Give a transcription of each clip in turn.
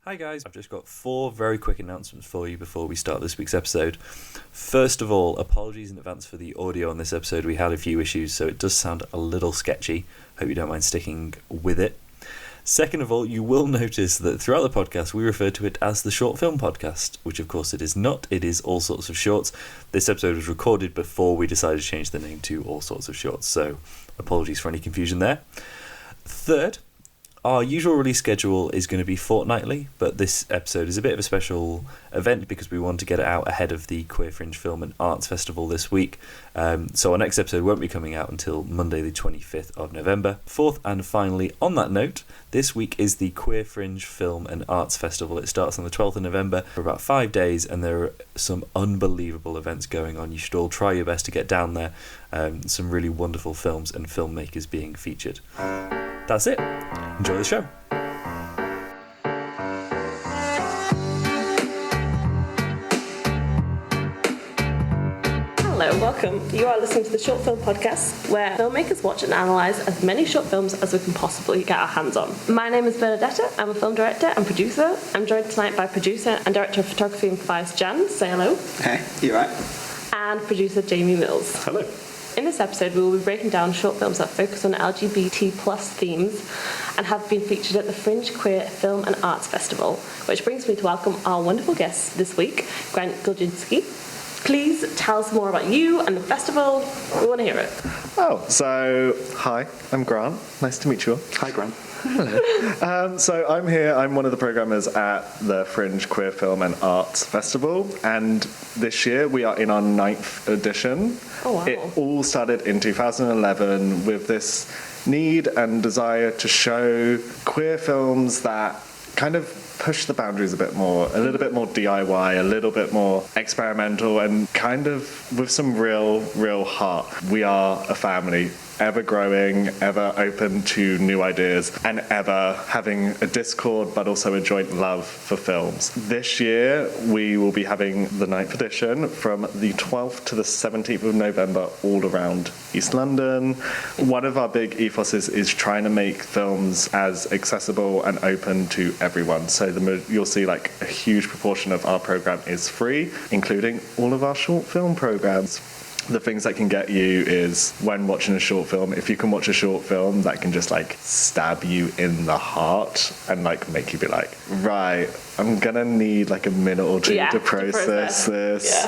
Hi guys, I've just got 4 very quick announcements for you before we start this week's episode. First of all, apologies in advance for the audio on this episode. We had a few issues, so it does sound a little sketchy. Hope you don't mind sticking with it. Second of all, you will notice that throughout the podcast we refer to it as the Short Film Podcast, which of course it is not. It is All Sorts of Shorts. This episode was recorded before we decided to change the name to All Sorts of Shorts, so apologies for any confusion there. Third, our usual release schedule is going to be fortnightly, but this episode is a bit of a special event because we want to get it out ahead of the Queer Fringe Film and Arts Festival this week. So our next episode won't be coming out until Monday the 25th of November. Fourth and finally, on that note, this week is the Queer Fringe Film and Arts Festival. It starts on the 12th of November for about 5 days, and there are some unbelievable events going on. You should all try your best to get down there. Some really wonderful films and filmmakers being featured. That's it. Enjoy the show. Hello, welcome. You are listening to the Short Film Podcast, where filmmakers watch and analyse as many short films as we can possibly get our hands on. My name is Bernadetta. I'm a film director and producer. I'm joined tonight by producer and director of photography and Vice Jan. Say hello. Hey, you right? And producer Jamie Mills. Hello. In this episode, we will be breaking down short films that focus on LGBT+ themes and have been featured at the Fringe Queer Film and Arts Festival, which brings me to welcome our wonderful guest this week, Grant Gulczynski. Please tell us more about you and the festival. We want to hear it. Hi, I'm Grant. Nice to meet you all. Hi, Grant. Hello. So I'm here. I'm one of the programmers at the Fringe Queer Film and Arts Festival, and this year we are in our 9th edition. Oh, wow. It all started in 2011 with this need and desire to show queer films that kind of push the boundaries a bit more, a little bit more DIY, a little bit more experimental, and kind of with some real heart. We are a family, ever growing, ever open to new ideas, and ever having a discord but also a joint love for films. This year we will be having the 9th edition from the 12th to the 17th of November all around East London. One of our big ethoses is trying to make films as accessible and open to everyone. So you'll see like a huge proportion of our program is free, including all of our short film programs. The things that can get you is when watching a short film, if you can watch a short film that can just like stab you in the heart and like make you be like, right, I'm gonna need like a minute or two to process this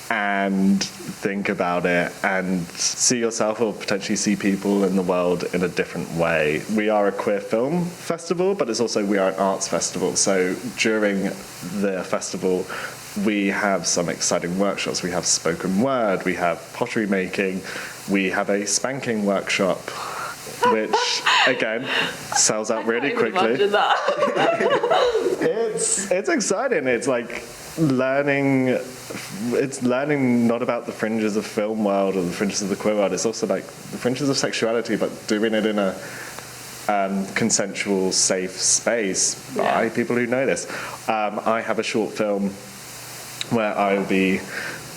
and think about it and see yourself or potentially see people in the world in a different way. We are a queer film festival, but we are an arts festival. So during the festival, we have some exciting workshops. We have spoken word, we have pottery making, we have a spanking workshop, which again sells out really quickly. It's exciting. It's like learning not about the fringes of film world or the fringes of the queer world. It's also like the fringes of sexuality, but doing it in a consensual, safe space by people who know this. I have a short film where I'll be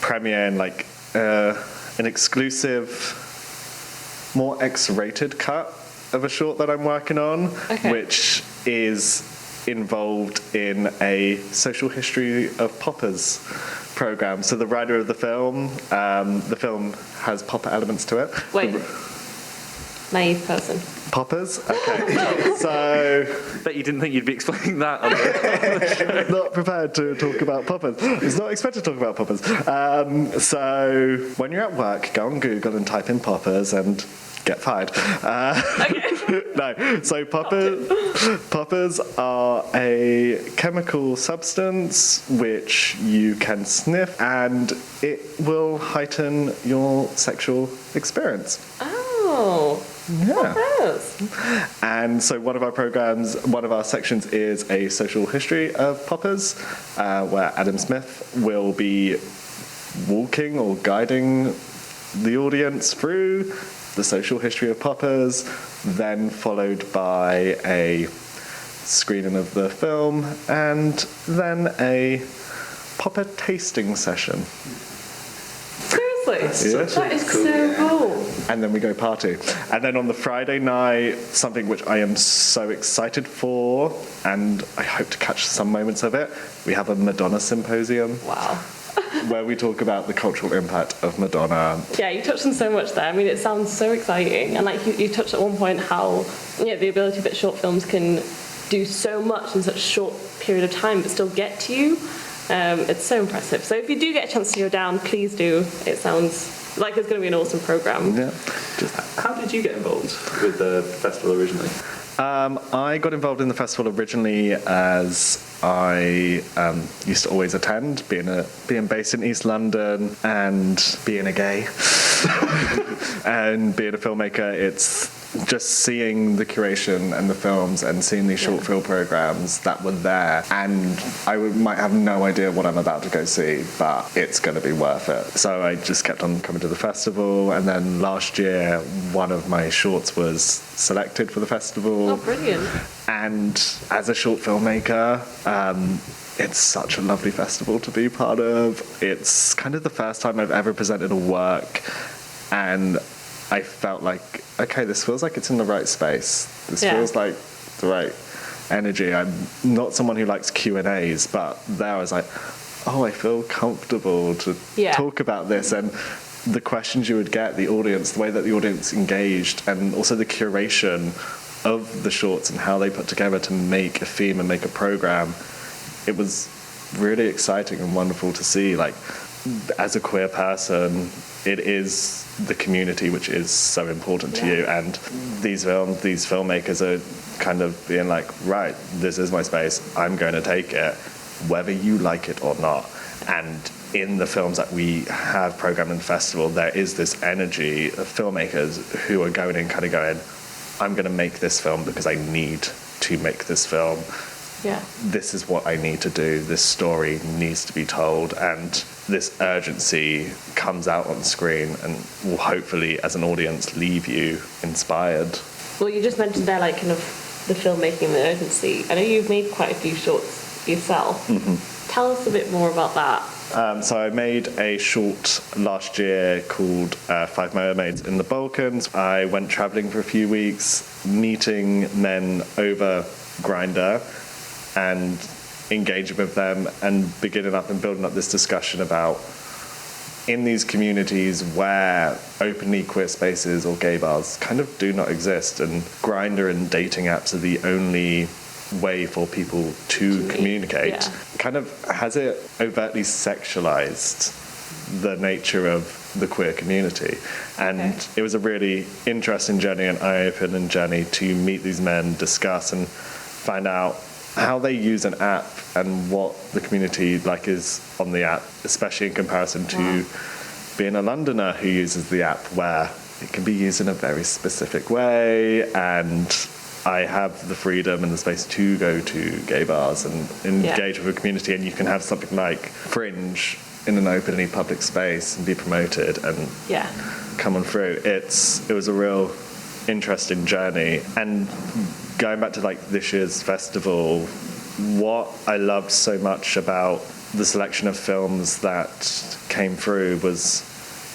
premiering like an exclusive, more X-rated cut of a short that I'm working on, which is involved in a social history of poppers program. So the writer of the film has popper elements to it. Wait. Naive person. Poppers? Okay. So... Bet you didn't think you'd be explaining that on the Not prepared to talk about poppers. It's not expected to talk about poppers. So when you're at work, go on Google and type in poppers and get fired. No. So poppers are a chemical substance which you can sniff, and it will heighten your sexual experience. Oh. Yeah. Poppers. And so one of our sections is a social history of poppers, where Adam Smith will be walking or guiding the audience through the social history of poppers, then followed by a screening of the film, and then a popper tasting session. Seriously? Really? Yeah. That is so cool. And then we go party. And then on the Friday night, something which I am so excited for, and I hope to catch some moments of it, we have a Madonna symposium. Wow. Where we talk about the cultural impact of Madonna. Yeah, you touched on so much there. I mean, it sounds so exciting. And like you touched at one point how, the ability that short films can do so much in such a short period of time but still get to you. It's so impressive. So if you do get a chance to go down, please do. It sounds like it's going to be an awesome programme. Yeah. How did you get involved with the festival originally? I got involved in the festival originally as I used to always attend, being based in East London and being a gay and being a filmmaker. It's just seeing the curation and the films and seeing these short film programs that were there, and I might have no idea what I'm about to go see, but it's going to be worth it. So I just kept on coming to the festival, and then last year one of my shorts was selected for the festival. Oh, brilliant. And as a short filmmaker, it's such a lovely festival to be part of. It's kind of the first time I've ever presented a work, and I felt like, okay, this feels like it's in the right space. This feels like the right energy. I'm not someone who likes Q&As, but there I was like, oh, I feel comfortable to talk about this. And the questions you would get, the audience, the way that the audience engaged, and also the curation of the shorts and how they put together to make a theme and make a program, it was really exciting and wonderful to see. Like, as a queer person, it is the community which is so important to you, and these filmmakers are kind of being like, right, this is my space, I'm going to take it, whether you like it or not. And in the films that we have programmed in the festival, there is this energy of filmmakers who are going in kind of going, I'm going to make this film because I need to make this film. Yeah. This is what I need to do. This story needs to be told, and this urgency comes out on screen and will hopefully, as an audience, leave you inspired. Well, you just mentioned there, like, kind of the filmmaking and the urgency. I know you've made quite a few shorts yourself. Mm-hmm. Tell us a bit more about that. So I made a short last year called 5 Mermaids in the Balkans. I went travelling for a few weeks, meeting men over Grindr and engaging with them and beginning up and building up this discussion about, in these communities where openly queer spaces or gay bars kind of do not exist, and Grindr and dating apps are the only way for people to communicate, kind of has it overtly sexualized the nature of the queer community. And it was a really interesting journey, an eye-opening journey to meet these men, discuss and find out how they use an app and what the community like is on the app, especially in comparison to being a Londoner who uses the app, where it can be used in a very specific way, and I have the freedom and the space to go to gay bars and engage with a community, and you can have something like Fringe in an openly public space and be promoted and come on through. It was a real interesting journey. And going back to like this year's festival, what I loved so much about the selection of films that came through was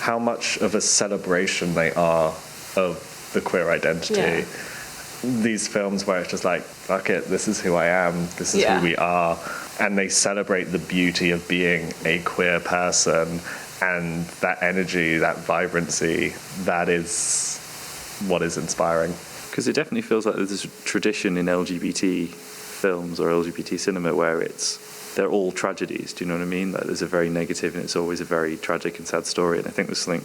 how much of a celebration they are of the queer identity. These films where it's just like, fuck it, this is who I am, this is who we are, and they celebrate the beauty of being a queer person, and that energy, that vibrancy, that is what is inspiring. Because it definitely feels like there's a tradition in LGBT films or LGBT cinema where they're all tragedies, do you know what I mean? Like there's a very negative and it's always a very tragic and sad story, and I think there's something,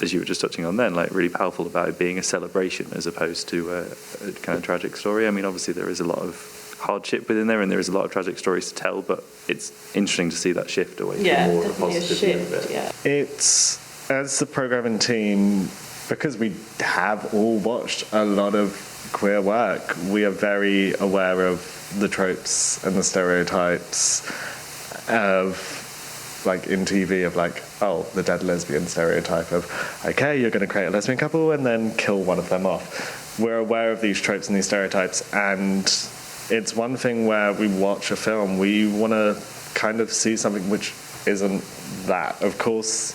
as you were just touching on then, like really powerful about it being a celebration as opposed to a kind of tragic story. I mean, obviously there is a lot of hardship within there and there is a lot of tragic stories to tell, but it's interesting to see that shift away from more of a positive view of it. It's, as the programming team, because we have all watched a lot of queer work, we are very aware of the tropes and the stereotypes of, like in TV, of like, oh, the dead lesbian stereotype of, okay, you're going to create a lesbian couple and then kill one of them off. We're aware of these tropes and these stereotypes, and it's one thing where we watch a film, we want to kind of see something which isn't that. Of course,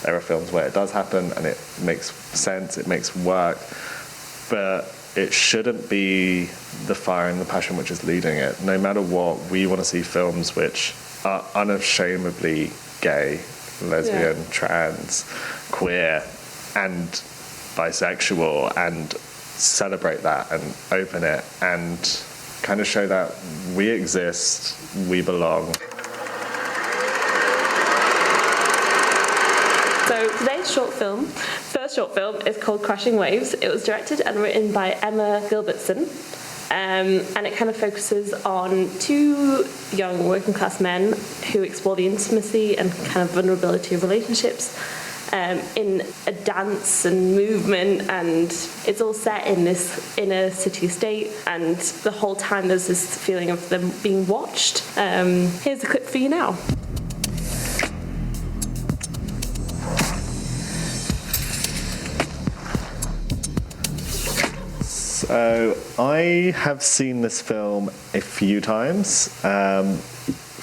There are films where it does happen and it makes sense, it makes work, but it shouldn't be the fire and the passion which is leading it. No matter what, we want to see films which are unashamedly gay, lesbian, trans, queer, and bisexual, and celebrate that and open it and kind of show that we exist, we belong. So today's first short film is called Crashing Waves. It was directed and written by Emma Gulczynski, and it kind of focuses on two young working class men who explore the intimacy and kind of vulnerability of relationships in a dance and movement, and it's all set in this inner city state, and the whole time there's this feeling of them being watched. Here's a clip for you now. So I have seen this film a few times.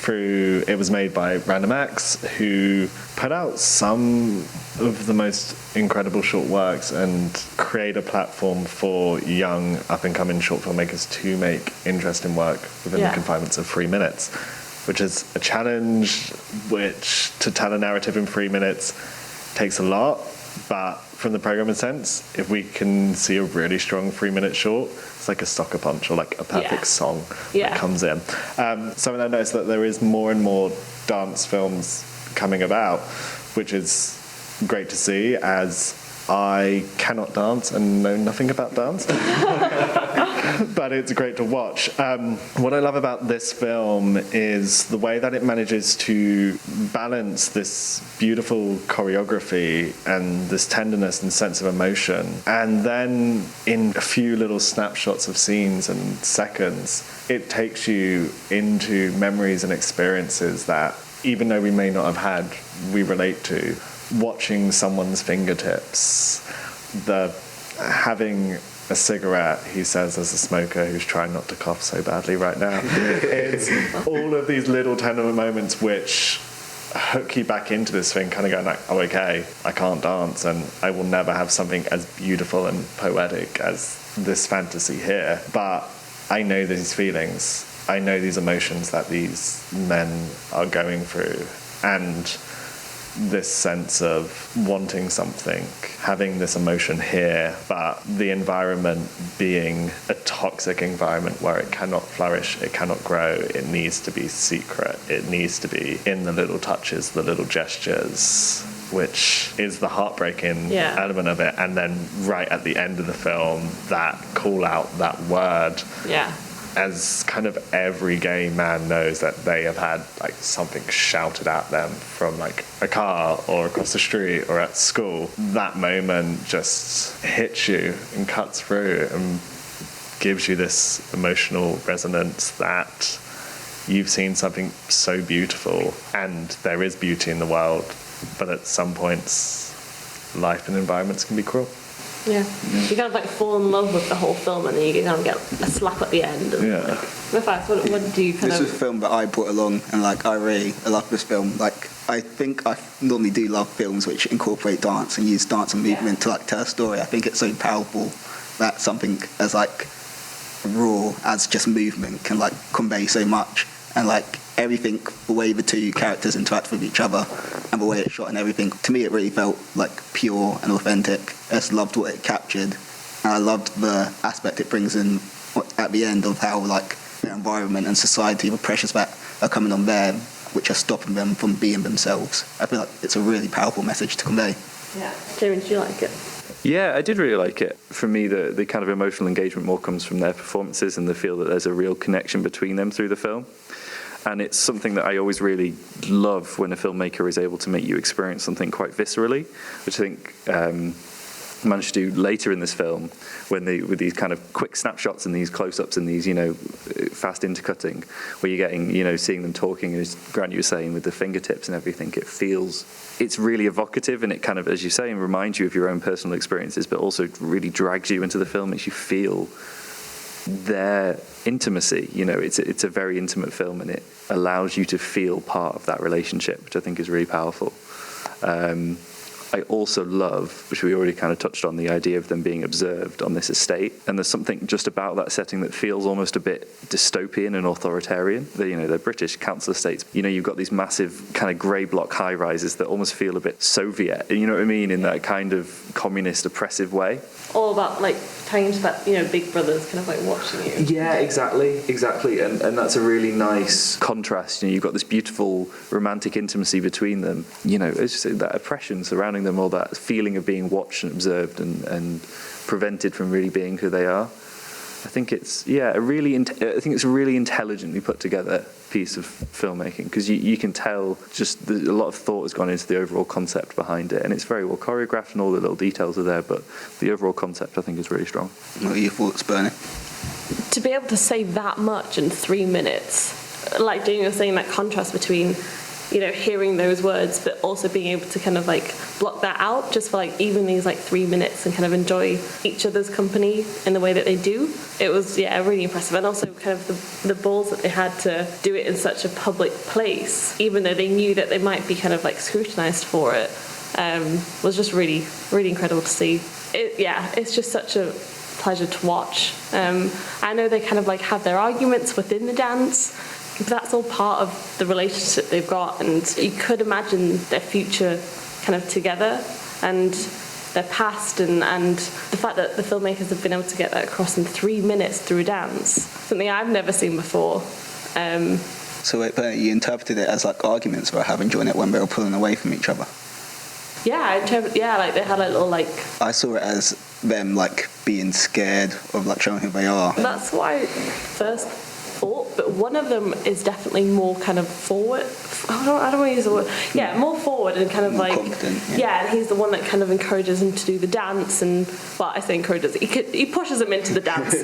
It was made by Random Acts, who put out some of the most incredible short works and create a platform for young up-and-coming short filmmakers to make interesting work within the confinements of 3 minutes, which is a challenge which, to tell a narrative in 3 minutes, takes a lot, but from the programming sense, if we can see a really strong 3-minute short, it's like a soccer punch or like a perfect song that comes in. Something I noticed that there is more and more dance films coming about, which is great to see, as I cannot dance and know nothing about dance, but it's great to watch. What I love about this film is the way that it manages to balance this beautiful choreography and this tenderness and sense of emotion, and then in a few little snapshots of scenes and seconds, it takes you into memories and experiences that, even though we may not have had, we relate to. Watching someone's fingertips, having a cigarette, he says, as a smoker who's trying not to cough so badly right now. It's all of these little tender moments which hook you back into this thing, kind of going like, oh, okay, I can't dance, and I will never have something as beautiful and poetic as this fantasy here. But I know these feelings, I know these emotions that these men are going through, and this sense of wanting something, having this emotion here, but the environment being a toxic environment where it cannot flourish, it cannot grow, it needs to be secret, it needs to be in the little touches, the little gestures, which is the heartbreaking element of it. And then right at the end of the film, that call out, that word, as kind of every gay man knows that they have had like something shouted at them from like a car or across the street or at school. That moment just hits you and cuts through and gives you this emotional resonance that you've seen something so beautiful, and there is beauty in the world, but at some points life and environments can be cruel. Yeah, you kind of like fall in love with the whole film, and then you kind of get a slap at the end. And Matthias, what do you kind of... This is a film that I brought along, and like I love this film. Like I think I normally do love films which incorporate dance and use dance and movement to like tell a story. I think it's so powerful that something as like raw as just movement can like convey so much, and like everything, the way the two characters interact with each other and the way it's shot and everything, to me it really felt like pure and authentic. I just loved what it captured, and I loved the aspect it brings in at the end of how like their environment and society, the pressures that are coming on them, which are stopping them from being themselves. I feel like it's a really powerful message to convey. Yeah. Jamie, did you like it? Yeah, I did really like it. For me, the kind of emotional engagement more comes from their performances and the feel that there's a real connection between them through the film. And it's something that I always really love when a filmmaker is able to make you experience something quite viscerally, which I think managed to do later in this film, with these kind of quick snapshots and these close-ups and these, fast intercutting, where you're getting, seeing them talking, as Grant, you were saying, with the fingertips and everything. It's really evocative, and it kind of, as you say, reminds you of your own personal experiences, but also really drags you into the film, makes you feel their intimacy. It's a very intimate film, and it allows you to feel part of that relationship, which I think is really powerful. I also love, which we already kind of touched on, the idea of them being observed on this estate. And there's something just about that setting that feels almost a bit dystopian and authoritarian. They're British council estates. You've got these massive kind of grey block high-rises that almost feel a bit Soviet, you know what I mean, in that kind of communist oppressive way. All about like tying into that, Big Brother's kind of like watching you. Yeah, exactly. And that's a really nice contrast. You've got this beautiful romantic intimacy between them. It's just that oppression surrounding them, all that feeling of being watched and observed and prevented from really being who they are. I think it's a really intelligently put together piece of filmmaking, because you can tell just a lot of thought has gone into the overall concept behind it, and it's very well choreographed and all the little details are there, but the overall concept I think is really strong. What are your thoughts, Bernie? To be able to say that much in 3 minutes, like Daniel was saying, that contrast between hearing those words but also being able to kind of like block that out just for like even these like 3 minutes and kind of enjoy each other's company in the way that they do. It was really impressive, and also kind of the balls that they had to do it in such a public place, even though they knew that they might be kind of like scrutinized for it, was just really, really incredible to see. It's just such a pleasure to watch. I know they kind of like have their arguments within the dance, but that's all part of the relationship they've got, and you could imagine their future kind of together and their past, and the fact that the filmmakers have been able to get that across in 3 minutes through a dance, something I've never seen before. So wait, Bernie, you interpreted it as like arguments were having during it when they were pulling away from each other? Like they had a little like... I saw it as them like being scared of like showing who they are. That's what I first thought, but one of them is definitely more kind of forward. I don't want to use the word. Yeah, more forward and kind of more like confident, and he's the one that kind of encourages him to do the dance, and well, I say encourages. He pushes him into the dance.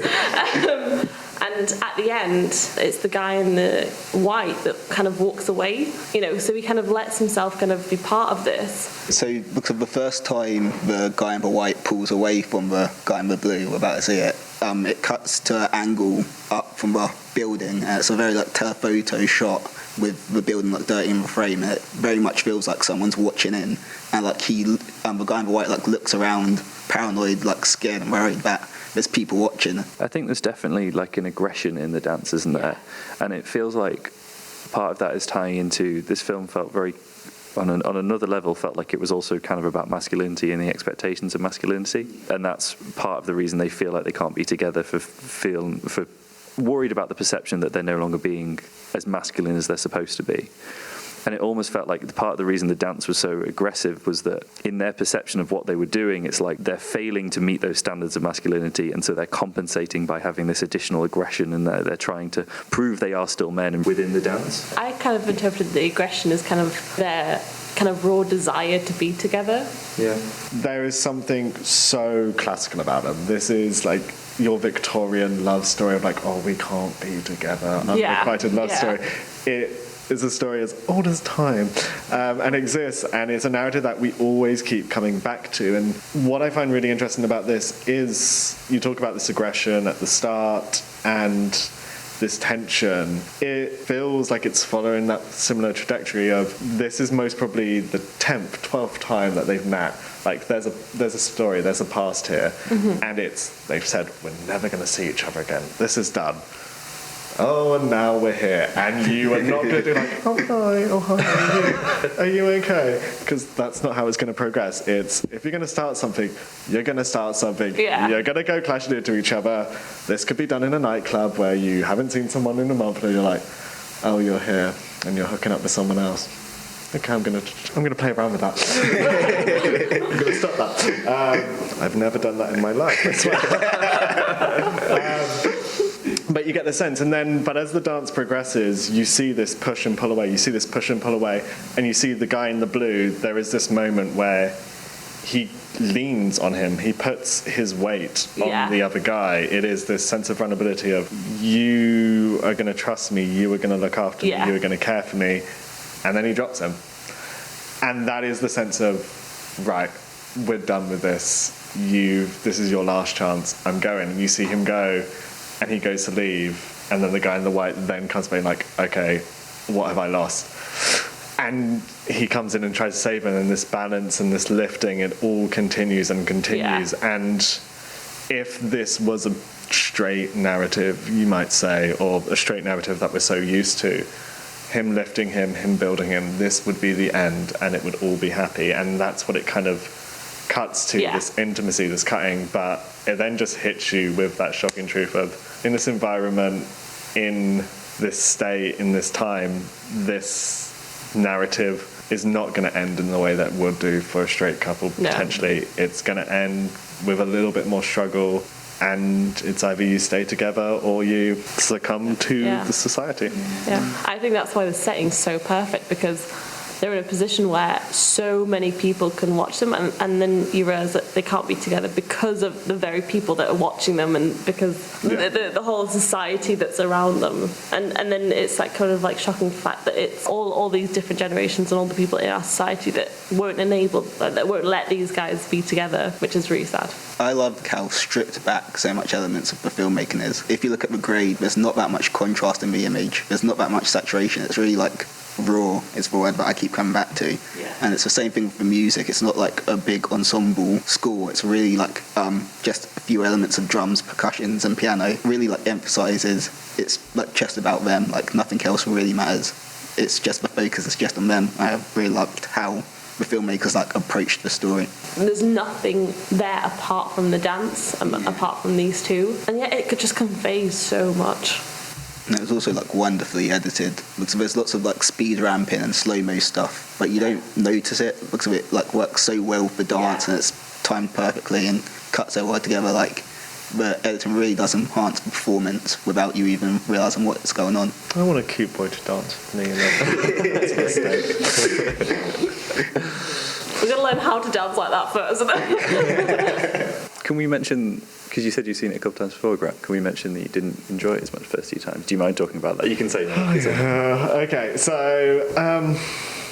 And at the end, it's the guy in the white that kind of walks away, so he kind of lets himself kind of be part of this. So, because the first time the guy in the white pulls away from the guy in the blue, we're about to see it, it cuts to an angle up from the building, and it's a very like telephoto shot with the building like dirty in the frame, and it very much feels like someone's watching in, and like the guy in the white like looks around, paranoid, like scared and worried that there's people watching. I think there's definitely like an aggression in the dance, isn't there? And it feels like part of that is tying into this film. Felt very on another level, felt like it was also kind of about masculinity and the expectations of masculinity, and that's part of the reason they feel like they can't be together, for worried about the perception that they're no longer being as masculine as they're supposed to be. And it almost felt like part of the reason the dance was so aggressive was that in their perception of what they were doing, it's like they're failing to meet those standards of masculinity, and so they're compensating by having this additional aggression, and they're trying to prove they are still men and within the dance. I kind of interpreted the aggression as kind of their kind of raw desire to be together. Yeah. There is something so classical about them. This is like your Victorian love story of like, oh, we can't be together. Unrequited love story. It is a story as old as time, and exists, and it's a narrative that we always keep coming back to. And what I find really interesting about this is you talk about this aggression at the start and this tension. It feels like it's following that similar trajectory of this is most probably the 10th, 12th time that they've met. Like there's a story, there's a past here, and they've said we're never going to see each other again. This is done. Oh, and now we're here, and you are not going to do like, oh hi, are you okay? Because that's not how it's going to progress. It's if you're going to start something, you're going to start something. Yeah. You're going to go clashing into each other. This could be done in a nightclub where you haven't seen someone in a month, and you're like, oh, you're here, and you're hooking up with someone else. Okay, I'm gonna play around with that. I'm gonna stop that. I've never done that in my life, I swear. But you get the sense, but as the dance progresses, you see this push and pull away, and you see the guy in the blue. There is this moment where he leans on him, he puts his weight on the other guy. It is this sense of vulnerability of, you are going to trust me, you are going to look after me, you are going to care for me, and then he drops him. And that is the sense of, right, we're done with this, this is your last chance, I'm going. And you see him go, and he goes to leave, and then the guy in the white then comes back like, okay, what have I lost? and he comes in and tries to save him, and this balance and this lifting, it all continues and continues. Yeah. And if this was a straight narrative, you might say, or a straight narrative that we're so used to, him lifting him building him, this would be the end and it would all be happy. And that's what it kind of cuts to, this intimacy, this cutting, but it then just hits you with that shocking truth of, in this environment, in this state, in this time, this narrative is not going to end in the way that would do for a straight couple. Potentially it's going to end with a little bit more struggle, and it's either you stay together or you succumb to the society. I think that's why the setting's so perfect, because they're in a position where so many people can watch them, and then you realise that they can't be together because of the very people that are watching them, and because the whole society that's around them. And then it's that kind of like shocking fact that it's all these different generations and all the people in our society that won't enable, that won't let these guys be together, which is really sad. I love how stripped back so much elements of the filmmaking is. If you look at the grade, there's not that much contrast in the image. There's not that much saturation. It's really like raw is the word that I keep coming back to. And it's the same thing with the music. It's not like a big ensemble score. It's really like just a few elements of drums, percussions and piano. It really like emphasizes it's like just about them, like nothing else really matters. It's just the focus is just on them. I really loved how the filmmakers like approached the story. There's nothing there apart from the dance, apart from these two, and yet it could just convey so much. And it was also like wonderfully edited, because there's lots of like speed ramping and slow-mo stuff, but you don't notice it because it like works so well for dance and it's timed perfectly and cuts so well together. Like the editing really does enhance the performance without you even realising what's going on. I want a cute boy to dance with me. That's a mistake. We're going to learn how to dance like that first. Can we mention, because you said you've seen it a couple times before, Grant, can we mention that you didn't enjoy it as much the first few times? Do you mind talking about that? You can say no. Okay, so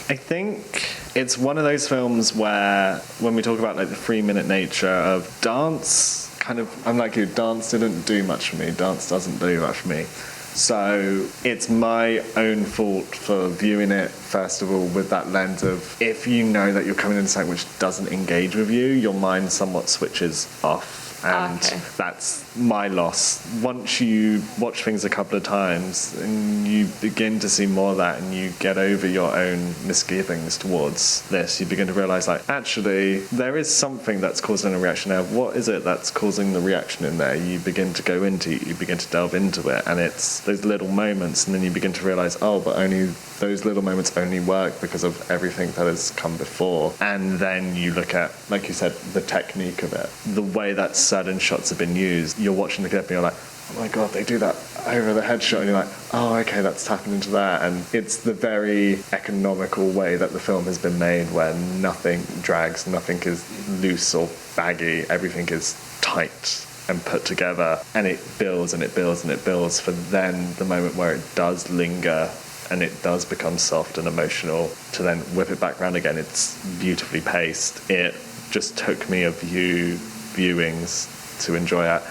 I think it's one of those films where when we talk about like the 3-minute nature of dance, kind of, I'm like you, dance didn't do much for me. Dance doesn't do much for me. So it's my own fault for viewing it, first of all, with that lens of, if you know that you're coming into something which doesn't engage with you, your mind somewhat switches off. And that's my loss. Once you watch things a couple of times and you begin to see more of that and you get over your own misgivings towards this, you begin to realise, like, actually, there is something that's causing a reaction now. What is it that's causing the reaction in there? You begin to go into it, you begin to delve into it, and it's those little moments, and then you begin to realise, oh, but only those little moments only work because of everything that has come before. And then you look at, like you said, the technique of it, the way that certain shots have been used. You're watching the clip and you're like, oh my god, they do that over the head shot, and you're like, oh, okay, that's tapping into that. And it's the very economical way that the film has been made, where nothing drags, nothing is loose or baggy, everything is tight and put together, and it builds and it builds and it builds for then the moment where it does linger and it does become soft and emotional, to then whip it back around again. It's beautifully paced. It just took me a few viewings to enjoy it.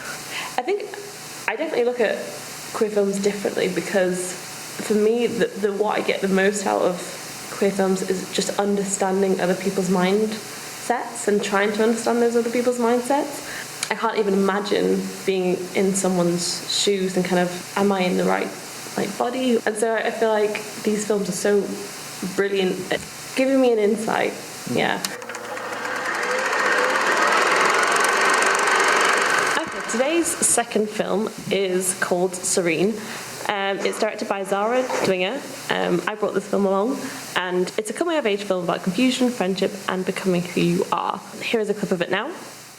I think I definitely look at queer films differently, because for me, the what I get the most out of queer films is just understanding other people's mindsets and trying to understand those other people's mindsets. I can't even imagine being in someone's shoes and kind of, am I in the right body? And so I feel like these films are so brilliant at giving me an insight. Today's second film is called Serene. It's directed by Zara Dwinger. I brought this film along, and it's a coming-of-age film about confusion, friendship, and becoming who you are. Here is a clip of it now.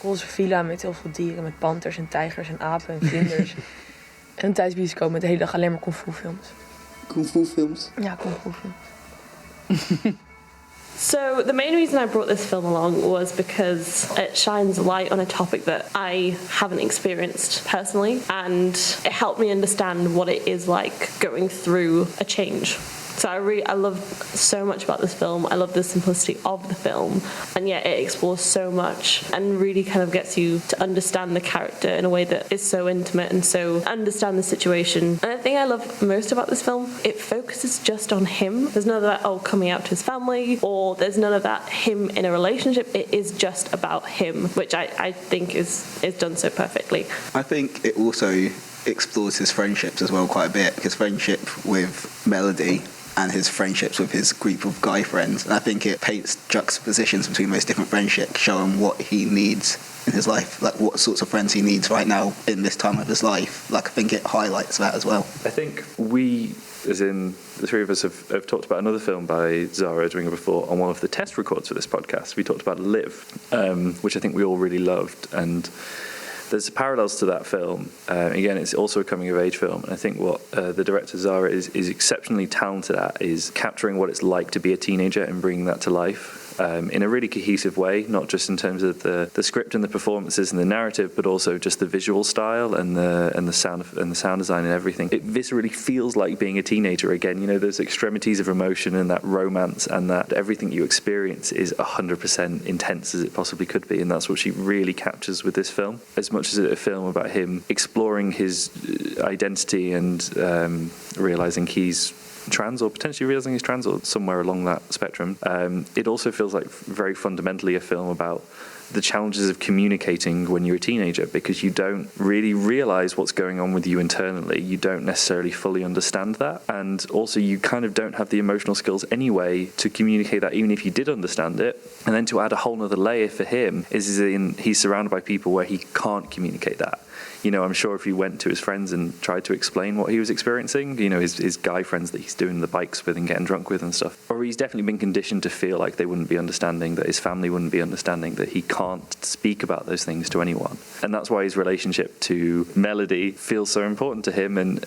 Roze villa met heel veel dieren, met panters en tijgers en apen en vlinders. En een thuisbioscoop met de hele dag alleen maar kung fu films. Kung fu films? Ja, kung fu films. So the main reason I brought this film along was because it shines light on a topic that I haven't experienced personally, and it helped me understand what it is like going through a change. So I love so much about this film. I love the simplicity of the film, and yet it explores so much and really kind of gets you to understand the character in a way that is so intimate and so understand the situation. And the thing I love most about this film, it focuses just on him. There's none of that, coming out to his family, or there's none of that him in a relationship. It is just about him, which I think is done so perfectly. I think it also explores his friendships as well quite a bit, his friendship with Melody and his friendships with his group of guy friends. And I think it paints juxtapositions between those different friendships, showing what he needs in his life, like what sorts of friends he needs right now in this time of his life. Like, I think it highlights that as well. I think we, as in the three of us, have talked about another film by Zara Dwinger before on one of the test records for this podcast. We talked about Live, which I think we all really loved, and there's parallels to that film. Again, it's also a coming-of-age film, and I think what the director Zara is exceptionally talented at is capturing what it's like to be a teenager and bringing that to life in a really cohesive way, not just in terms of the script and the performances and the narrative, but also just the visual style and the sound design and everything. It viscerally feels like being a teenager again. You know, those extremities of emotion and that romance, and that everything you experience is 100% intense as it possibly could be, and that's what she really captures with this film. As much as it's a film about him exploring his identity and realizing he's trans, or potentially realizing he's trans, or somewhere along that spectrum, it also feels like very fundamentally a film about the challenges of communicating when you're a teenager, because you don't really realize what's going on with you internally. You don't necessarily fully understand that, and also you kind of don't have the emotional skills anyway to communicate that, even if you did understand it. And then to add a whole nother layer for him is he's surrounded by people where he can't communicate that. You know, I'm sure if he went to his friends and tried to explain what he was experiencing, you know, his guy friends that he's doing the bikes with and getting drunk with and stuff, or he's definitely been conditioned to feel like they wouldn't be understanding, that his family wouldn't be understanding, that he can't speak about those things to anyone. And that's why his relationship to Melody feels so important to him.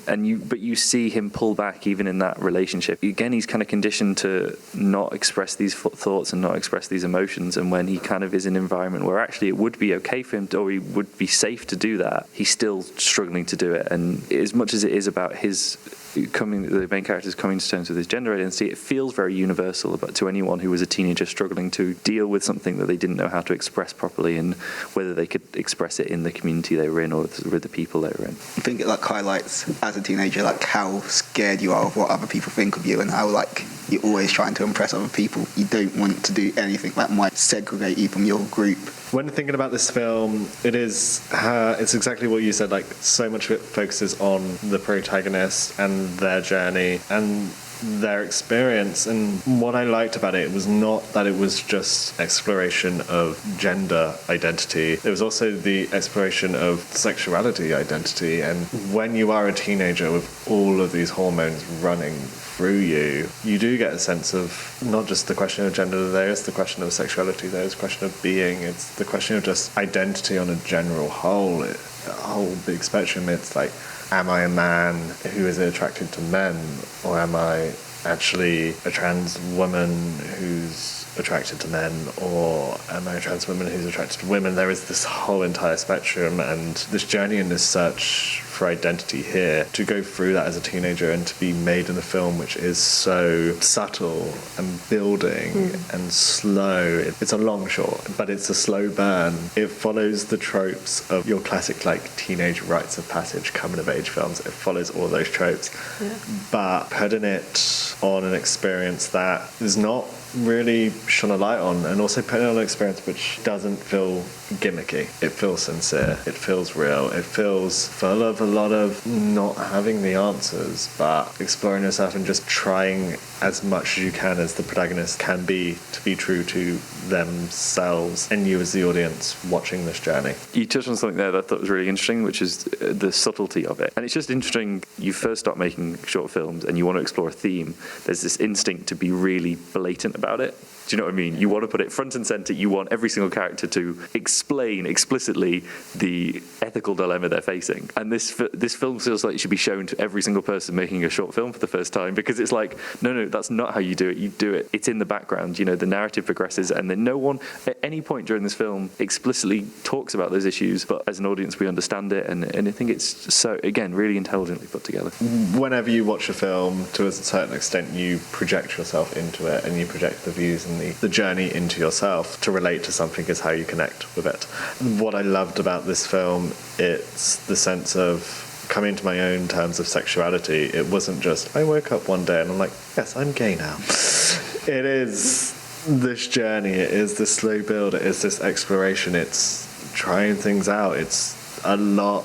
But you see him pull back even in that relationship. Again, he's kind of conditioned to not express these thoughts and not express these emotions. And when he kind of is in an environment where actually it would be okay for him to, or he would be safe to do that, he's still struggling to do it. And as much as it is about the main character's coming to terms with his gender identity, it feels very universal to anyone who was a teenager struggling to deal with something that they didn't know how to express properly, and whether they could express it in the community they were in or with the people they were in. I think it highlights as a teenager how scared you are of what other people think of you, and how you're always trying to impress other people. You don't want to do anything that might segregate you from your group. When thinking about this film, it's exactly what you said. So much of it focuses on the protagonist and their journey and their experience. And what I liked about it was not that it was just exploration of gender identity. It was also the exploration of sexuality identity. And when you are a teenager with all of these hormones running through you, you do get a sense of not just the question of gender there, it's the question of sexuality there, it's the question of being, it's the question of just identity on a general whole, a whole big spectrum. It's am I a man who is attracted to men, or am I actually a trans woman who's attracted to men, or am I a trans woman who's attracted to women? There is this whole entire spectrum, and this journey and this search for identity here, to go through that as a teenager and to be made in a film which is so subtle and building and slow. It's a long shot, but it's a slow burn. It follows the tropes of your classic teenage rites of passage coming of age films. It follows all those tropes, but putting it on an experience that is not really shone a light on, and also putting on an experience which doesn't feel gimmicky. It feels sincere, it feels real, it feels full of a lot of not having the answers, but exploring yourself and just trying as much as you can, as the protagonist can be, to be true to themselves and you as the audience watching this journey. You touched on something there that I thought was really interesting, which is the subtlety of it. And it's just interesting, you first start making short films and you want to explore a theme, there's this instinct to be really blatant about it. Do you know what I mean? You want to put it front and center. You want every single character to explain explicitly the ethical dilemma they're facing. And this film feels like it should be shown to every single person making a short film for the first time, because it's like, no, that's not how you do it. You do it. It's in the background. You know, the narrative progresses, and then no one at any point during this film explicitly talks about those issues, but as an audience we understand it, and I think it's so, again, really intelligently put together. Whenever you watch a film, to a certain extent you project yourself into it, and you project the views and the journey into yourself. To relate to something is how you connect with it. What I loved about this film, it's the sense of coming to my own terms of sexuality. It wasn't just, I woke up one day and I'm like, yes, I'm gay now. It is this journey, it is this slow build, it is this exploration, it's trying things out, it's a lot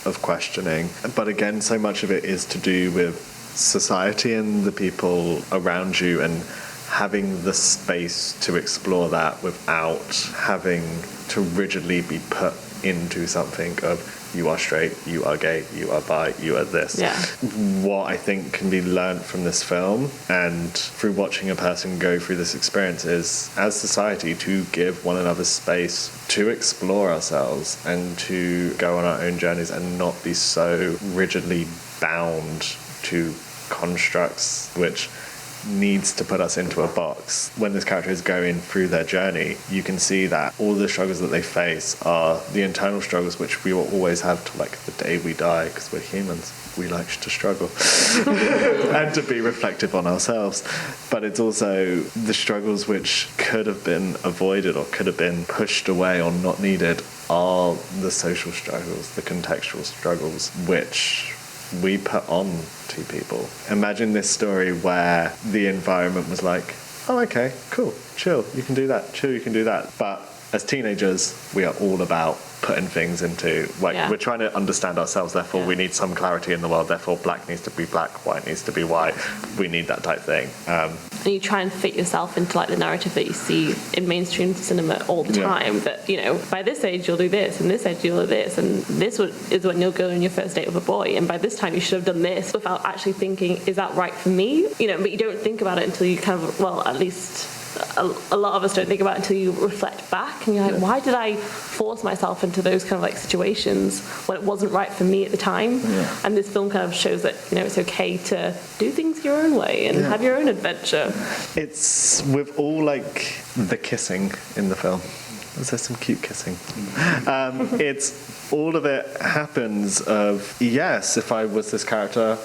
of questioning. But again, so much of it is to do with society and the people around you, and having the space to explore that without having to rigidly be put into something of, you are straight, you are gay, you are bi, you are this. Yeah. What I think can be learnt from this film, and through watching a person go through this experience, is as society to give one another space to explore ourselves and to go on our own journeys, and not be so rigidly bound to constructs which needs to put us into a box. When this character is going through their journey, you can see that all the struggles that they face are the internal struggles which we will always have to, like, the day we die, because we're humans. We like to struggle and to be reflective on ourselves. But it's also the struggles which could have been avoided or could have been pushed away or not needed are the social struggles, the contextual struggles, which we put on to people. Imagine this story where the environment was like, oh, okay, cool, chill, you can do that, chill, you can do that. But as teenagers, we are all about putting things into, like, we're trying to understand ourselves, therefore we need some clarity in the world, therefore black needs to be black, white needs to be white, we need that type thing. And you try and fit yourself into, like, the narrative that you see in mainstream cinema all the time, that, you know, by this age you'll do this, and this age you'll do this, and this is when you'll go on your first date with a boy, and by this time you should have done this, without actually thinking, is that right for me? You know, but you don't think about it until you kind of, well, at least a lot of us don't think about it until you reflect back, and you're like, why did I force myself into those kind of, like, situations when it wasn't right for me at the time? And this film kind of shows that, you know, it's okay to do things your own way and have your own adventure. It's with all, like, the kissing in the film. There's some cute kissing. It's all of it happens of, yes, if I was this character,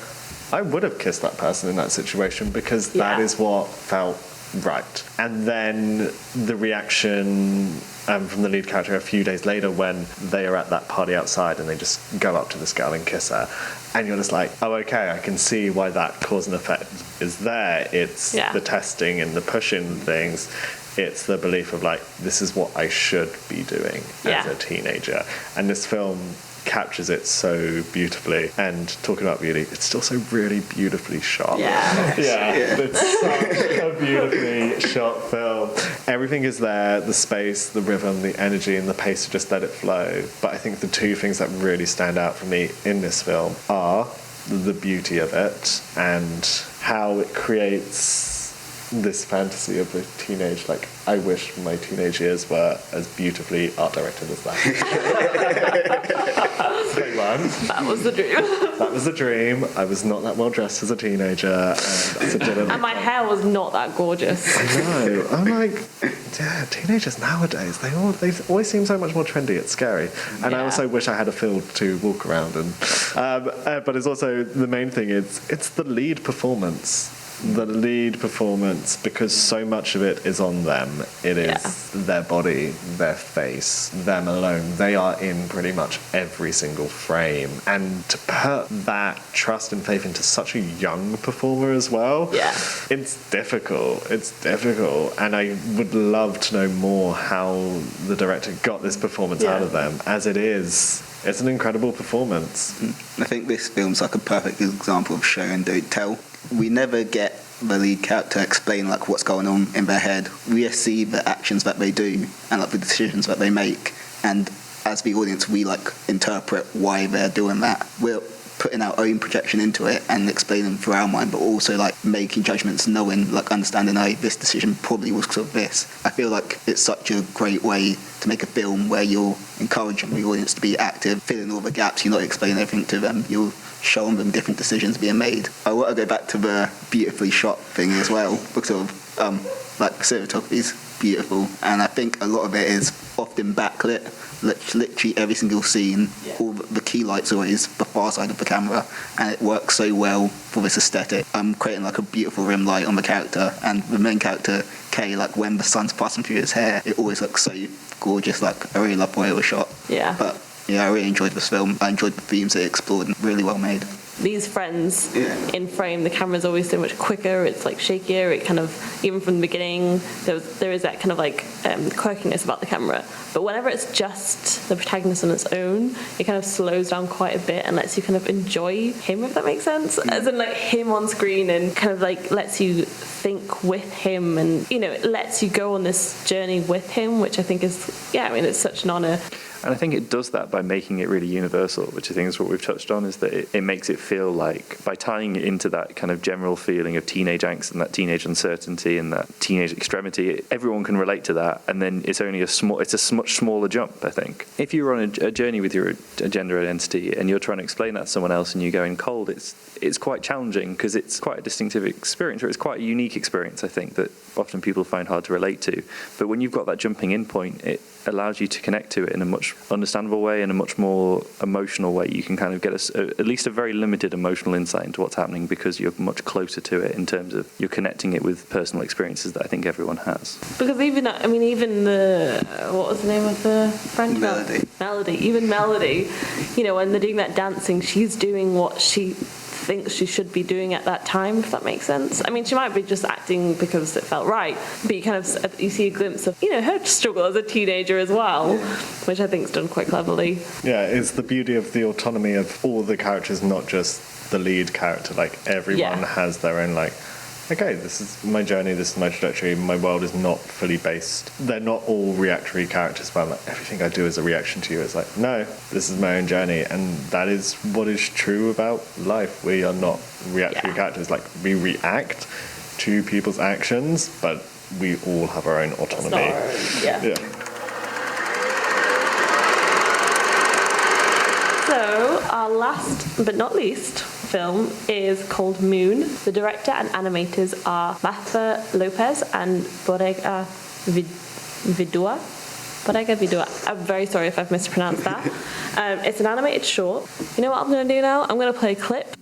I would have kissed that person in that situation, because that is what felt right. And then the reaction from the lead character a few days later, when they are at that party outside and they just go up to this girl and kiss her, and you're just like, oh, okay, I can see why that cause and effect is there. It's the testing and the pushing things. It's the belief of, like, this is what I should be doing as a teenager. And this film captures it so beautifully. And talking about beauty, it's also really beautifully shot. It's such a beautifully shot film. Everything is there, the space, the rhythm, the energy, and the pace to just let it flow. But I think the two things that really stand out for me in this film are the beauty of it and how it creates this fantasy of a teenage, like, I wish my teenage years were as beautifully art directed as that. That was the dream. That was the dream. I was not that well dressed as a teenager, and my hair was not that gorgeous. I know. I'm like, teenagers nowadays, they always seem so much more trendy. It's scary. And I also wish I had a field to walk around in. But it's also, the main thing is, it's the lead performance. Because so much of it is on them. It is their body, their face, them alone. They are in pretty much every single frame. And to put that trust and faith into such a young performer as well, it's difficult. And I would love to know more how the director got this performance out of them. As it is, it's an incredible performance. I think this film's like a perfect example of show and don't tell. We never get the lead character explain, like, what's going on in their head. We just see the actions that they do and, like, the decisions that they make, and as the audience we, like, interpret why they're doing that. We're putting our own projection into it and explaining through our mind, but also like making judgments, knowing, like understanding, oh, this decision probably was because of this. I feel like it's such a great way to make a film where you're encouraging the audience to be active, filling all the gaps. You're not explaining everything to them. You're showing them different decisions being made. I want to go back to the beautifully shot thing as well, because of like cinematography is beautiful, and I think a lot of it is often backlit. Literally every single scene, all the key light's always the far side of the camera, and it works so well for this aesthetic. I'm creating like a beautiful rim light on the character, and the main character Kay, like when the sun's passing through his hair, it always looks so gorgeous. Like I really love the way it was shot. Yeah. But yeah, I really enjoyed this film. I enjoyed the themes it explored, and really well made. These friends in frame, the camera's always so much quicker, it's like shakier, it kind of, even from the beginning, there is that kind of like quirkiness about the camera. But whenever it's just the protagonist on its own, it kind of slows down quite a bit and lets you kind of enjoy him, if that makes sense. As in like him on screen, and kind of like lets you think with him, and you know, it lets you go on this journey with him, which I think is, yeah, I mean, it's such an honour. And I think it does that by making it really universal, which I think is what we've touched on, is that it makes it feel like, by tying it into that kind of general feeling of teenage angst and that teenage uncertainty and that teenage extremity, everyone can relate to that, and then it's only it's a much smaller jump, I think. If you're on a journey with your gender identity and you're trying to explain that to someone else and you go in cold, it's quite challenging, because it's quite a distinctive experience, or it's quite a unique experience, I think, that often people find hard to relate to. But when you've got that jumping in point, it allows you to connect to it in a much understandable way, in a much more emotional way. You can kind of get at least a very limited emotional insight into what's happening, because you're much closer to it in terms of you're connecting it with personal experiences that I think everyone has. Because even the what was the name of the friend? Melody. Even Melody, you know, when they're doing that dancing, she's doing what she thinks she should be doing at that time, if that makes sense. I mean, she might be just acting because it felt right, but you see a glimpse of, you know, her struggle as a teenager as well, which I think is done quite cleverly. Yeah, it's the beauty of the autonomy of all the characters, not just the lead character. Like everyone has their own, like, okay, this is my journey, this is my trajectory, my world is not fully based. They're not all reactory characters, but like, everything I do is a reaction to you. It's like, no, this is my own journey, and that is what is true about life. We are not reactory characters. Like, we react to people's actions, but we all have our own autonomy. So, our last but not least film is called Moon. The director and animators are Martha Lopez and Borrega Vidua. I'm very sorry if I've mispronounced that. It's an animated short. You know what I'm going to do now? I'm going to play a clip.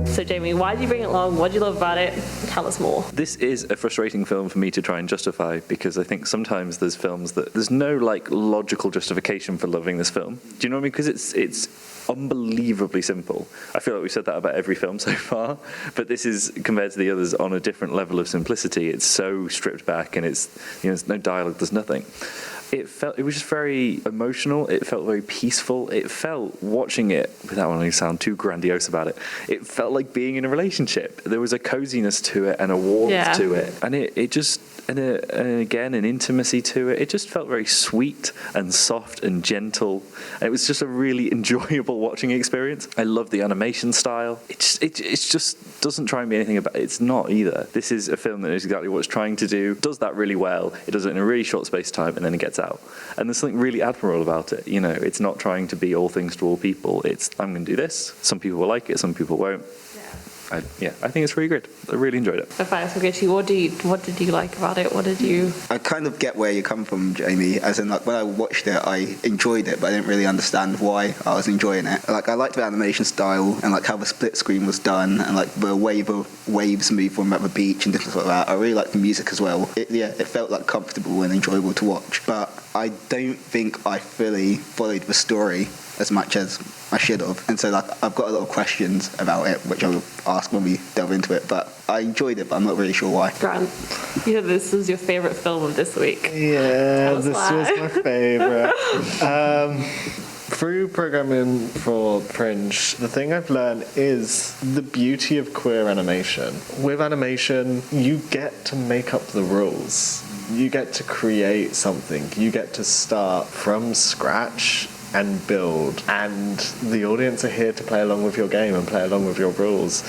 So Jamie, why did you bring it along? What did you love about it? Tell us more. This is a frustrating film for me to try and justify, because I think sometimes there's films that there's no like logical justification for loving this film. Do you know what I mean? Because it's unbelievably simple. I feel like we've said that about every film so far, but this is, compared to the others, on a different level of simplicity. It's so stripped back, and it's, you know, there's no dialogue, there's nothing. It was just very emotional. It felt very peaceful. It felt, watching it, without wanting to sound too grandiose about it, it felt like being in a relationship. There was a coziness to it and a warmth to it, and it just, and again, an intimacy to it. It just felt very sweet and soft and gentle. It was just a really enjoyable watching experience. I love the animation style. It just doesn't try and be anything about it. It's not either. This is a film that knows exactly what it's trying to do, does that really well. It does it in a really short space of time, and then it gets out. And there's something really admirable about it. You know, it's not trying to be all things to all people. It's, I'm going to do this. Some people will like it, some people won't. I think it's really good. I really enjoyed it. What did you like about it? What did you... I kind of get where you come from, Jamie, as in, like, when I watched it, I enjoyed it, but I didn't really understand why I was enjoying it. Like, I liked the animation style and, like, how the split screen was done, and, like, the way the waves move from at the beach and different like that. I really liked the music as well. It felt, like, comfortable and enjoyable to watch, but I don't think I fully followed the story as much as I should have, and so like I've got a lot of questions about it, which I'll ask when we delve into it. But I enjoyed it, but I'm not really sure why. Grant, you said this was your favourite film of this week. Yeah, this was my favourite. Through programming for Fringe, the thing I've learned is the beauty of queer animation. With animation, you get to make up the rules. You get to create something. You get to start from scratch and build, and the audience are here to play along with your game and play along with your rules.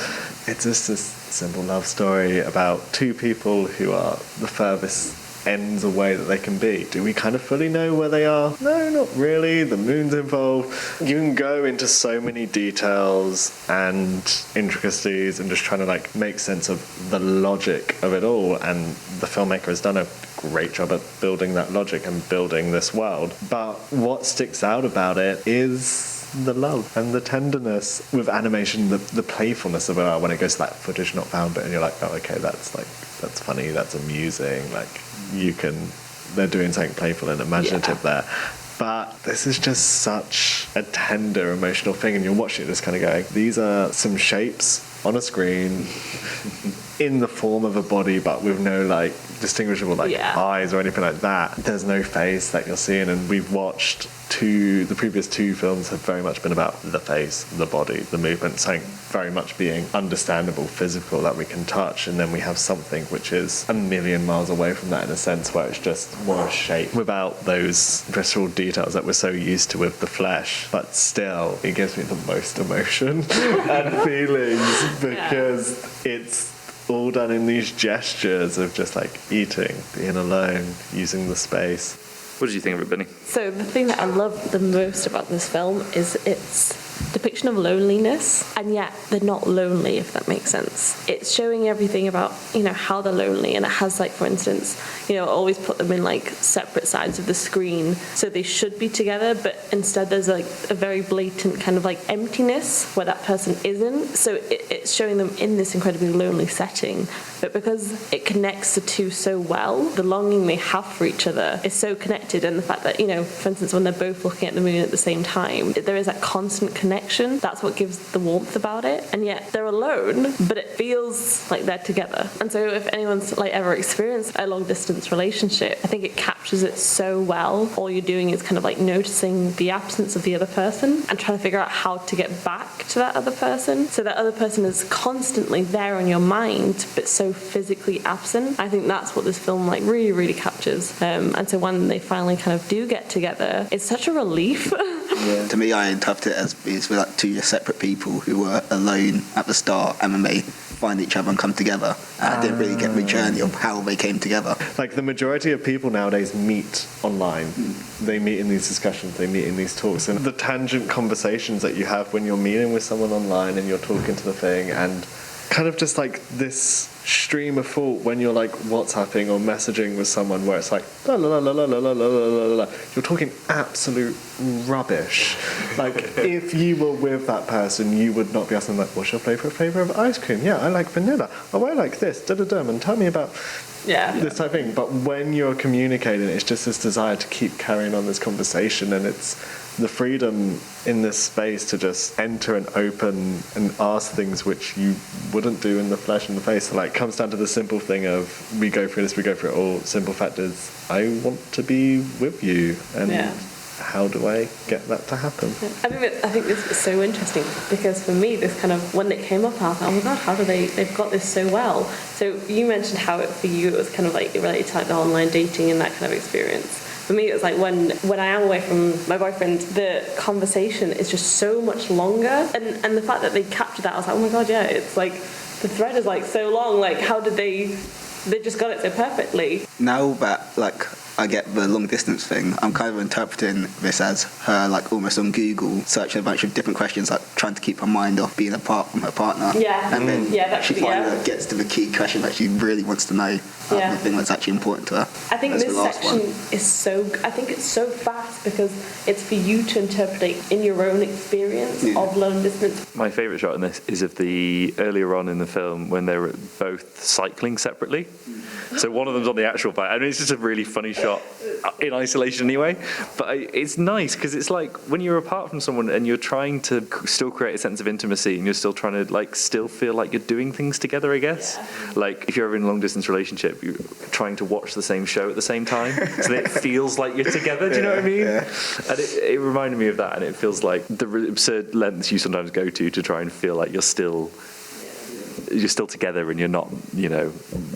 It's just this simple love story about two people who are the furthest ends away that they can be. Do we kind of fully know where they are? No, not really. The moon's involved. You can go into so many details and intricacies and just trying to like make sense of the logic of it all, and the filmmaker has done a great job at building that logic and building this world. But what sticks out about it is the love and the tenderness with animation, the playfulness of it when it goes to that footage not found bit, and you're like, oh, okay, that's funny, that's amusing, like they're doing something playful and imaginative there. But this is just such a tender, emotional thing, and you're watching it just kind of going, these are some shapes on a screen in the form of a body, but with no like distinguishable eyes or anything like that. There's no face that you're seeing, and we've watched the previous two films have very much been about the face, the body, the movement, something very much being understandable, physical, that we can touch, and then we have something which is a million miles away from that in a sense, where it's just more a shape without those visceral details that we're so used to with the flesh. But still, it gives me the most emotion and feelings because it's all done in these gestures of just like eating, being alone, using the space. What did you think of it, Benny? So the thing that I love the most about this film is its depiction of loneliness, and yet they're not lonely, if that makes sense. It's showing everything about, how they're lonely, and it has, like, for instance, always put them in, like, separate sides of the screen, so they should be together, but instead there's, like, a very blatant kind of, like, emptiness where that person isn't, so it's showing them in this incredibly lonely setting, but because it connects the two so well, the longing they have for each other is so connected, and the fact that, for instance, when they're both looking at the moon at the same time, there is that constant connection. That's what gives the warmth about it, and yet they're alone, but it feels like they're together. And so if anyone's like ever experienced a long distance relationship, I think it captures it so well. All you're doing is kind of like noticing the absence of the other person and trying to figure out how to get back to that other person, so that other person is constantly there on your mind but so physically absent. I think that's what this film like really, really captures, and so when they finally kind of do get together, it's such a relief. Yeah. To me, I interpret it as these were like two separate people who were alone at the start, and then they find each other and come together. And I didn't really get the journey of how they came together. Like the majority of people nowadays meet online. They meet in these discussions, they meet in these talks, and the tangent conversations that you have when you're meeting with someone online and you're talking to the thing, and kind of just like this stream of thought when you're like WhatsApping or messaging with someone where it's like la la la la la la la la la. You're talking absolute rubbish. Like if you were with that person, you would not be asking like, what's your favourite flavour of ice cream? Yeah, I like vanilla. Oh, I like this. And tell me about this type of thing. But when you're communicating, it's just this desire to keep carrying on this conversation, and it's the freedom in this space to just enter and open and ask things which you wouldn't do in the flesh and the face. So like, it comes down to the simple thing of we go through this, we go through it all. Simple fact is, I want to be with you, and how do I get that to happen? I think this is so interesting because for me, this kind of when it came up, I thought, oh my god, how do they've got this so well. So you mentioned how for you it was kind of like related to like the online dating and that kind of experience. For me, it was like when I am away from my boyfriend, the conversation is just so much longer. And the fact that they captured that, I was like, oh my god, yeah, it's like, the thread is like so long. Like, how did they just got it so perfectly. Now that, like, I get the long distance thing, I'm kind of interpreting this as her, like, almost on Google, searching a bunch of different questions, like, trying to keep her mind off being apart from her partner. Yeah. And then she finally gets to the key question that she really wants to know. The thing that's actually important to her. I think this section is it's so fast because it's for you to interpret in your own experience of long distance. My favourite shot in this is of the earlier on in the film when they were both cycling separately. So one of them's on the actual bike. I mean, it's just a really funny shot in isolation anyway. But it's nice because it's like when you're apart from someone and you're trying to still create a sense of intimacy and you're still trying to like still feel like you're doing things together, I guess. Yeah. Like if you're ever in a long distance relationship, you're trying to watch the same show at the same time. So that it feels like you're together. Do you know what I mean? Yeah. And it reminded me of that. And it feels like the absurd lengths you sometimes go to try and feel like you're still together and you're not,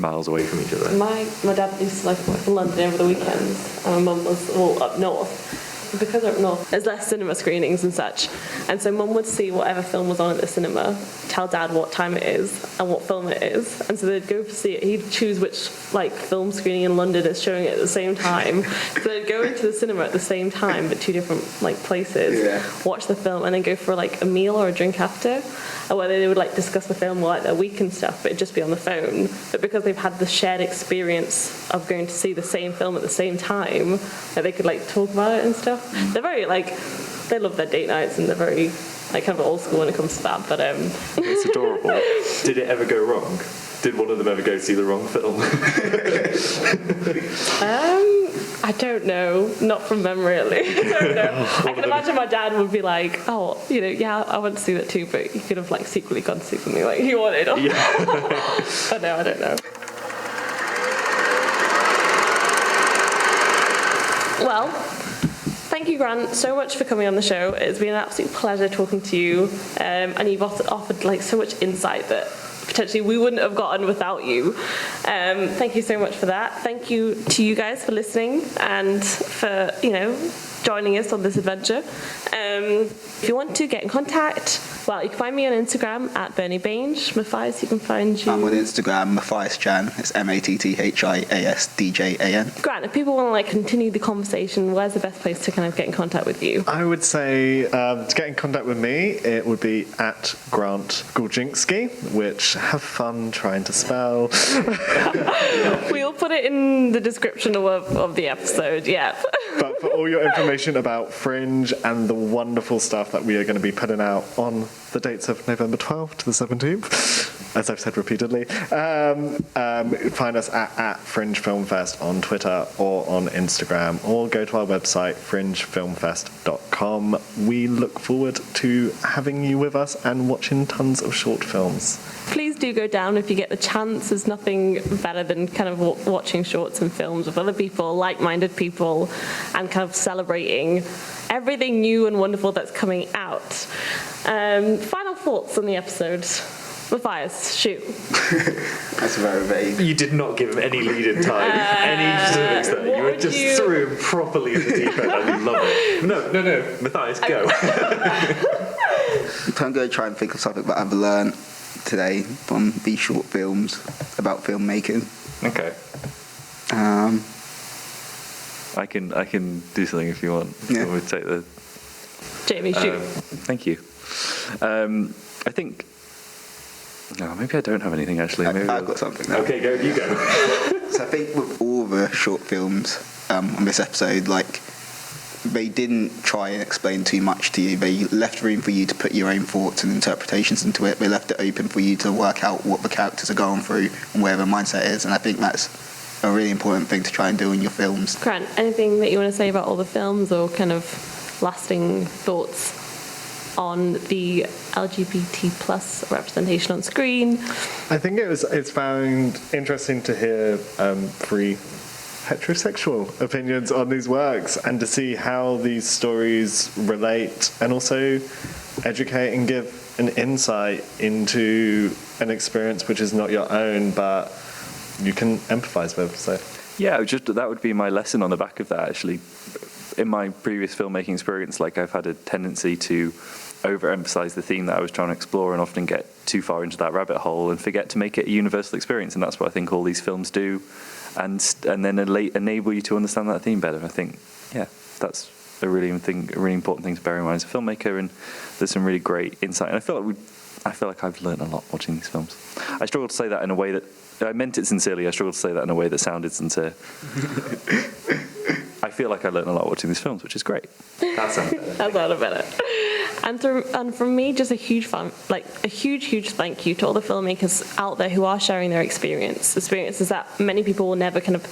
miles away from each other. My dad used to like work in London over the weekends, and my mum was all up north. Because up north, there's less cinema screenings and such, and so Mum would see whatever film was on at the cinema, tell Dad what time it is and what film it is, and so they'd go to see it. He'd choose which film screening in London is showing it at the same time. So they'd go into the cinema at the same time, but two different places, watch the film, and then go for a meal or a drink after, where they would discuss the film or their week and stuff, but it'd just be on the phone. But because they've had the shared experience of going to see the same film at the same time, they could talk about it and stuff. They're very they love their date nights, and they're very kind of old school when it comes to that. But it's adorable. Did it ever go wrong? Did one of them ever go see the wrong film? I don't know. Not from memory, at least. I don't know. I can imagine my dad would be like, "Oh, I want to see that too," but he could have secretly gone to see something he wanted. Yeah. But no, I don't know. Well, thank you, Grant, so much for coming on the show. It's been an absolute pleasure talking to you, and you've offered so much insight that potentially we wouldn't have gotten without you. Thank you so much for that. Thank you to you guys for listening and for joining us on this adventure. If you want to get in contact, you can find me on Instagram at Bernie Bainge. Matthias, you can find you. I'm on Instagram, Matthias Jan. It's MATTHIASDJAN. Grant, if people want to continue the conversation, where's the best place to kind of get in contact with you? I would say to get in contact with me, it would be at Grant Gulczynski, which have fun trying to spell. We'll put it in the description of the episode, yeah. But for all your information about Fringe and the wonderful stuff that we are going to be putting out on the dates of November 12th to the 17th, as I've said repeatedly, find us at Fringe Film Fest on Twitter or on Instagram, or go to our website, fringefilmfest.com. We look forward to having you with us and watching tons of short films. Please do go down if you get the chance. There's nothing better than kind of watching shorts and films with other people, like-minded people, and kind of celebrating everything new and wonderful that's coming out. Final thoughts on the episode. Matthias, shoot. That's very vague. You did not give him any lead in time, any specifics there. You just threw him properly in the deep end. I love it. No. Matthias, go. I'm going to try and think of something that I've learned today from these short films about filmmaking. Okay. I can do something if you want. Yeah. You want me to take the... Jamie, shoot. Thank you. I think... No, maybe I don't have anything, actually. Maybe I've got something now. Okay, you go. So I think with all the short films on this episode, they didn't try and explain too much to you. They left room for you to put your own thoughts and interpretations into it. They left it open for you to work out what the characters are going through and where their mindset is. And I think that's a really important thing to try and do in your films. Grant, anything that you want to say about all the films, or kind of lasting thoughts on the LGBT plus representation on screen? I think it's found interesting to hear three heterosexual opinions on these works, and to see how these stories relate, and also educate and give an insight into an experience which is not your own, but you can empathise with. So yeah, that would be my lesson on the back of that, actually. In my previous filmmaking experience, I've had a tendency to overemphasize the theme that I was trying to explore, and often get too far into that rabbit hole and forget to make it a universal experience. And that's what I think all these films do, and then enable you to understand that theme better. I think, that's a really important thing to bear in mind as a filmmaker, and there's some really great insight. And I feel like I've learned a lot watching these films. I struggle to say that in a way that I meant it sincerely. I struggle to say that in a way that sounded sincere. I feel like I learned a lot watching these films, which is great. That sounds better. That sounded better. And from me, just a huge huge thank you to all the filmmakers out there who are sharing their experiences that many people will never kind of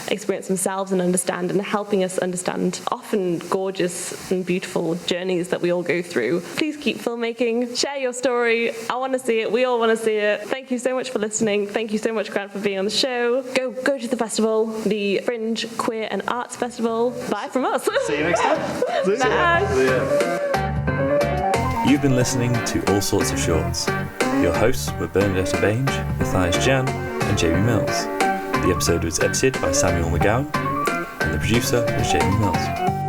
experience themselves and understand, and helping us understand often gorgeous and beautiful journeys that we all go through. Please keep filmmaking, share your story. I want to see it. We all want to see it. Thank you so much for listening. Thank you so much, Grant, for being on the show. Go to the festival, the Fringe Queer and Arts Festival. Bye from us. See you next time. Bye. See ya. You've been listening to All Sorts of Shorts. Your hosts were Bernadetta Bange, Matthias Jan, and Jamie Mills. The episode was edited by Samuel McGowan, and the producer was Jamie Mills.